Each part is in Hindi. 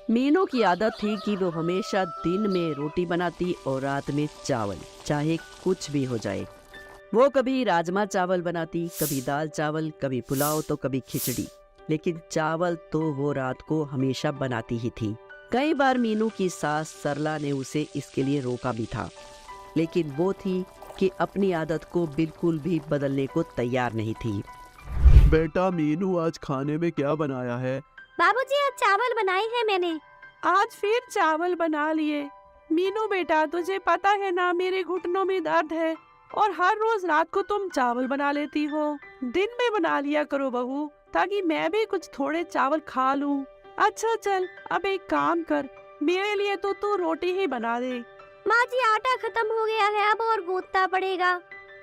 मीनू की आदत थी कि वो हमेशा दिन में रोटी बनाती और रात में चावल, चाहे कुछ भी हो जाए। वो कभी राजमा चावल बनाती, कभी दाल चावल, कभी पुलाव तो कभी खिचड़ी, लेकिन चावल तो वो रात को हमेशा बनाती ही थी। कई बार मीनू की सास सरला ने उसे इसके लिए रोका भी था, लेकिन वो थी कि अपनी आदत को बिल्कुल भी बदलने को तैयार नहीं थी। बेटा मीनू, आज खाने में क्या बनाया है? बाबूजी, आज चावल बनाए हैं मैंने। आज फिर चावल बना लिए। मीनू बेटा, तुझे पता है ना मेरे घुटनों में दर्द है और हर रोज रात को तुम चावल बना लेती हो। दिन में बना लिया करो बहू, ताकि मैं भी कुछ थोड़े चावल खा लूं। अच्छा चल, अब एक काम कर, मेरे लिए तो तू रोटी ही बना दे। माँ जी, आटा खत्म हो गया है, अब और गूंथना पड़ेगा।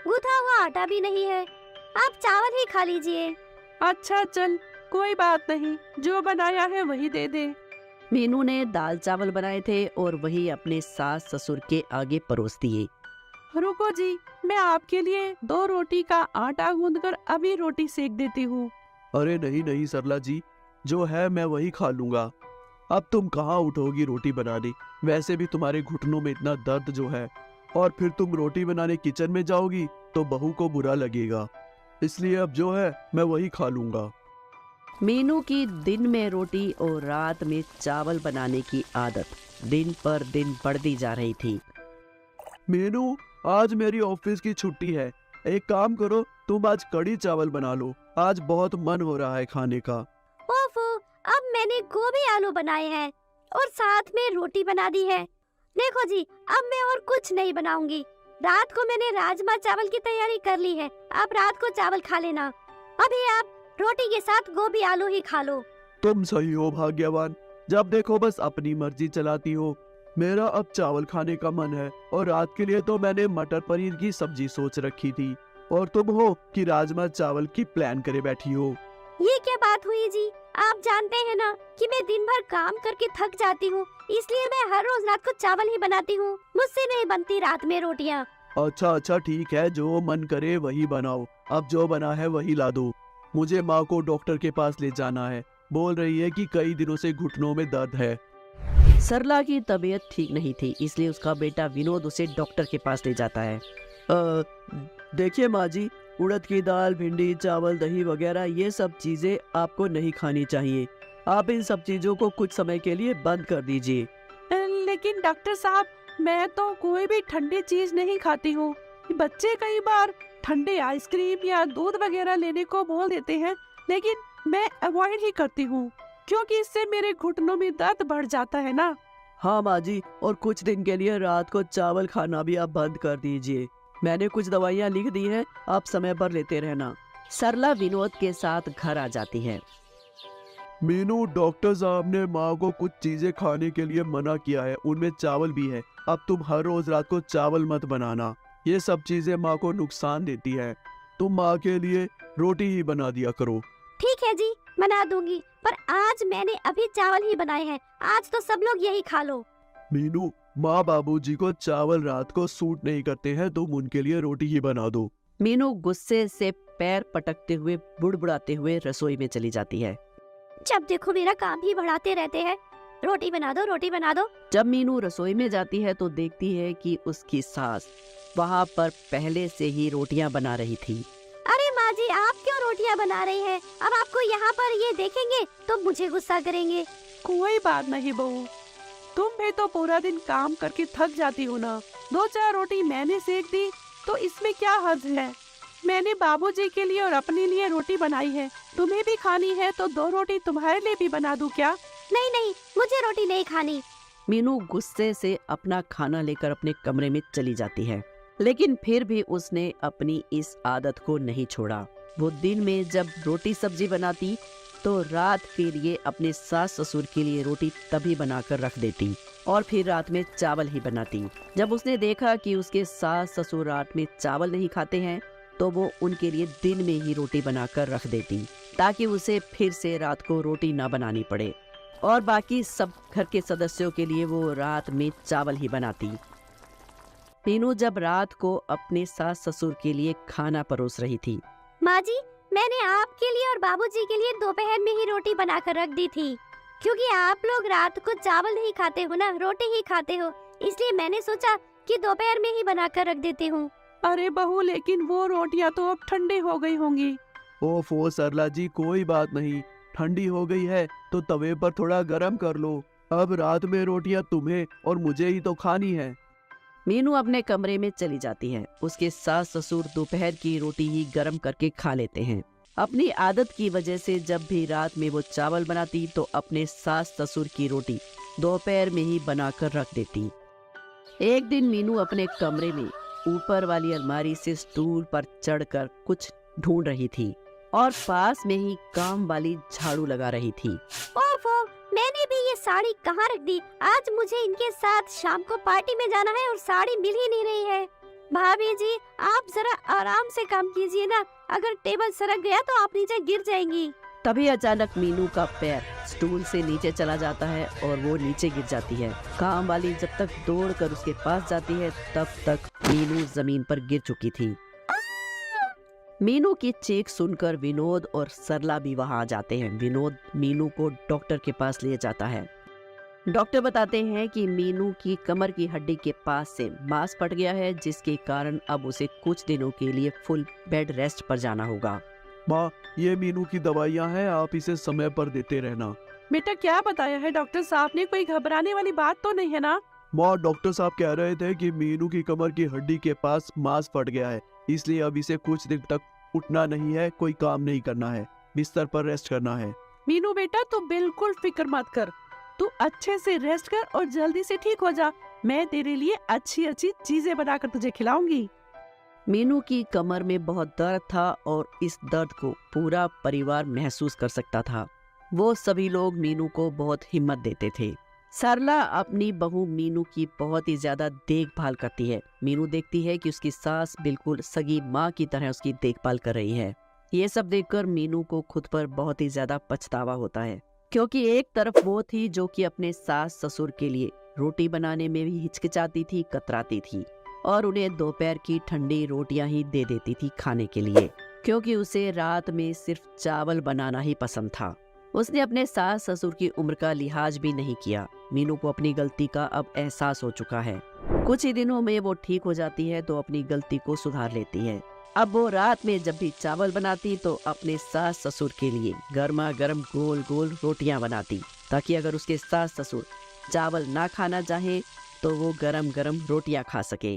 गूंथा हुआ आटा भी नहीं है, आप चावल ही खा लीजिए। अच्छा चल, कोई बात नहीं, जो बनाया है वही दे दे। मीनू ने दाल चावल बनाए थे और वही अपने सास ससुर के आगे परोस दिए। रुको जी, मैं आपके लिए 2 रोटी का आटा गूंदकर अभी रोटी सेक देती हूँ। अरे नहीं नहीं सरला जी, जो है मैं वही खा लूंगा। अब तुम कहाँ उठोगी रोटी बनाने? वैसे भी तुम्हारे घुटनों में इतना दर्द जो है, और फिर तुम रोटी बनाने किचन में जाओगी तो बहू को बुरा लगेगा। इसलिए अब जो है मैं वही खा लूंगा। मीनू की दिन में रोटी और रात में चावल बनाने की आदत दिन पर दिन बढ़ती जा रही थी। मीनू, आज मेरी ऑफिस की छुट्टी है। एक काम करो, तुम आज कड़ी चावल बना लो। आज बहुत मन हो रहा है खाने का। ओफो, अब मैंने गोभी आलू बनाए हैं और साथ में रोटी बना दी है। देखो जी, अब मैं और कुछ नहीं बनाऊंगी। रात को मैंने राजमा चावल की तैयारी कर ली है, आप रात को चावल खा लेना। अभी आप रोटी के साथ गोभी आलू ही खा लो। तुम सही हो भाग्यवान, जब देखो बस अपनी मर्जी चलाती हो। मेरा अब चावल खाने का मन है और रात के लिए तो मैंने मटर पनीर की सब्जी सोच रखी थी, और तुम हो कि राजमा चावल की प्लान करे बैठी हो। ये क्या बात हुई जी? आप जानते हैं ना कि मैं दिन भर काम करके थक जाती हूँ, इसलिए मैं हर रोज रात को चावल ही बनाती हूँ। मुझसे नहीं बनती रात में रोटियाँ। अच्छा अच्छा ठीक है, जो मन करे वही बनाओ। अब जो बना है वही ला दो। मुझे माँ को डॉक्टर के पास ले जाना है, बोल रही है कि कई दिनों से घुटनों में दर्द है। सरला की तबीयत ठीक नहीं थी, इसलिए उसका बेटा विनोद उसे डॉक्टर के पास ले जाता है। देखिए माँ जी, उड़द की दाल, भिंडी, चावल, दही वगैरह ये सब चीजें आपको नहीं खानी चाहिए। आप इन सब चीजों को कुछ समय के लिए बंद कर दीजिए। लेकिन डॉक्टर साहब, मैं तो कोई भी ठंडी चीज नहीं खाती हूँ। बच्चे कई बार ठंडे आइसक्रीम या दूध वगैरह लेने को बोल देते हैं, लेकिन मैं अवॉइड ही करती हूँ, क्योंकि इससे मेरे घुटनों में दर्द बढ़ जाता है ना। हाँ माँ जी, और कुछ दिन के लिए रात को चावल खाना भी आप बंद कर दीजिए। मैंने कुछ दवाइयाँ लिख दी हैं, आप समय पर लेते रहना। सरला विनोद के साथ घर आ जाती है। मीनू, डॉक्टर साहब ने माँ को कुछ चीजें खाने के लिए मना किया है, उनमें चावल भी है। अब तुम हर रोज रात को चावल मत बनाना, ये सब चीजें माँ को नुकसान देती है। तुम माँ के लिए रोटी ही बना दिया करो। ठीक है जी, बना दूंगी, पर आज मैंने अभी चावल ही बनाए हैं। आज तो सब लोग यही खा लो। मीनू, माँ बाबूजी को चावल रात को सूट नहीं करते हैं, तुम उनके लिए रोटी ही बना दो। मीनू गुस्से से पैर पटकते हुए बुड़बुड़ाते हुए रसोई में चली जाती है। जब देखो मेरा काम ही बढ़ाते रहते हैं। रोटी बना दो, रोटी बना दो। जब मीनू रसोई में जाती है तो देखती है कि उसकी सास वहाँ पर पहले से ही रोटियां बना रही थी। अरे माँ जी, आप क्यों रोटियाँ बना रही हैं? अब आपको यहाँ पर ये देखेंगे तो मुझे गुस्सा करेंगे। कोई बात नहीं बहू, तुम भी तो पूरा दिन काम करके थक जाती हो ना। 2-4 रोटी मैंने सेक दी तो इसमें क्या हर्ज है। मैंने बाबूजी के लिए और अपने लिए रोटी बनाई है, तुम्हें भी खानी है तो 2 रोटी तुम्हारे लिए भी बना दूं क्या? नहीं नहीं, मुझे रोटी नहीं खानी। मीनू गुस्से से अपना खाना लेकर अपने कमरे में चली जाती है, लेकिन फिर भी उसने अपनी इस आदत को नहीं छोड़ा। वो दिन में जब रोटी सब्जी बनाती तो रात के लिए अपने सास ससुर के लिए रोटी तभी बनाकर रख देती और फिर रात में चावल ही बनाती। जब उसने देखा कि उसके सास ससुर रात में चावल नहीं खाते हैं तो वो उनके लिए दिन में ही रोटी बनाकर रख देती, ताकि उसे फिर से रात को रोटी ना बनानी पड़े, और बाकी सब घर के सदस्यों के लिए वो रात में चावल ही बनाती। मीनू जब रात को अपने सास ससुर के लिए खाना परोस रही थी। माँ जी, मैंने आपके लिए और बाबूजी के लिए दोपहर में ही रोटी बनाकर रख दी थी, क्योंकि आप लोग रात को चावल नहीं खाते हो ना, रोटी ही खाते हो, इसलिए मैंने सोचा कि दोपहर में ही बनाकर रख देती हूँ। अरे बहू, लेकिन वो रोटियां तो अब ठंडी हो गई होंगी। ओफो सरला जी, कोई बात नहीं, ठंडी हो गई है तो तवे पर थोड़ा गरम कर लो। अब रात में रोटियां तुम्हें और मुझे ही तो खानी है। मीनू अपने कमरे में चली जाती है। उसके सास ससुर दोपहर की रोटी ही गर्म करके खा लेते हैं। अपनी आदत की वजह से जब भी रात में वो चावल बनाती तो अपने सास ससुर की रोटी दोपहर में ही बनाकर रख देती। एक दिन मीनू अपने कमरे में ऊपर वाली अलमारी से स्टूल पर चढ़कर कुछ ढूंढ रही थी और पास में ही काम वाली झाड़ू लगा रही थी। ओफो, मैंने भी ये साड़ी कहाँ रख दी? आज मुझे इनके साथ शाम को पार्टी में जाना है और साड़ी मिल ही नहीं रही है। भाभी जी, आप जरा आराम से काम कीजिए ना, अगर टेबल सरक गया तो आप नीचे गिर जाएंगी। तभी अचानक मीनू का पैर स्टूल से नीचे चला जाता है और वो नीचे गिर जाती है। काम वाली जब तक दौड़कर उसके पास जाती है तब तक मीनू जमीन पर गिर चुकी थी। मीनू की चीख सुनकर विनोद और सरला भी वहां आ जाते हैं। विनोद मीनू को डॉक्टर के पास ले जाता है। डॉक्टर बताते हैं कि मीनू की कमर की हड्डी के पास से मांस फट गया है, जिसके कारण अब उसे कुछ दिनों के लिए फुल बेड रेस्ट पर जाना होगा। माँ, ये मीनू की दवाइयाँ हैं, आप इसे समय पर देते रहना। बेटा, क्या बताया है डॉक्टर साहब ने? कोई घबराने वाली बात तो नहीं है ना? माँ, डॉक्टर साहब कह रहे थे कि मीनू की कमर की हड्डी के पास मांस फट गया है, इसलिए अब इसे कुछ दिन तक उठना नहीं है, कोई काम नहीं करना है, बिस्तर पर रेस्ट करना है। मीनू बेटा, तू बिल्कुल फिक्र मत कर, तू अच्छे से रेस्ट कर और जल्दी से ठीक हो जा। मैं तेरे लिए अच्छी अच्छी चीजें बनाकर तुझे खिलाऊंगी। मीनू की कमर में बहुत दर्द था और इस दर्द को पूरा परिवार महसूस कर सकता था। वो सभी लोग मीनू को बहुत हिम्मत देते थे। सरला अपनी बहू मीनू की बहुत ही ज्यादा देखभाल करती है। मीनू देखती है कि उसकी सास बिल्कुल सगी माँ की तरह उसकी देखभाल कर रही है। ये सब देखकर मीनू को खुद पर बहुत ही ज्यादा पछतावा होता है, क्योंकि एक तरफ वो थी जो कि अपने सास ससुर के लिए रोटी बनाने में भी हिचकिचाती थी, कतराती थी और उन्हें दोपहर की ठंडी रोटियां ही दे देती थी खाने के लिए, क्योंकि उसे रात में सिर्फ चावल बनाना ही पसंद था। उसने अपने सास ससुर की उम्र का लिहाज भी नहीं किया। मीनू को अपनी गलती का अब एहसास हो चुका है। कुछ ही दिनों में वो ठीक हो जाती है तो अपनी गलती को सुधार लेती है। अब वो रात में जब भी चावल बनाती तो अपने सास ससुर के लिए गर्मा गर्म गोल गोल रोटियां बनाती, ताकि अगर उसके सास ससुर चावल ना खाना चाहे तो वो गरम गरम रोटियां खा सके।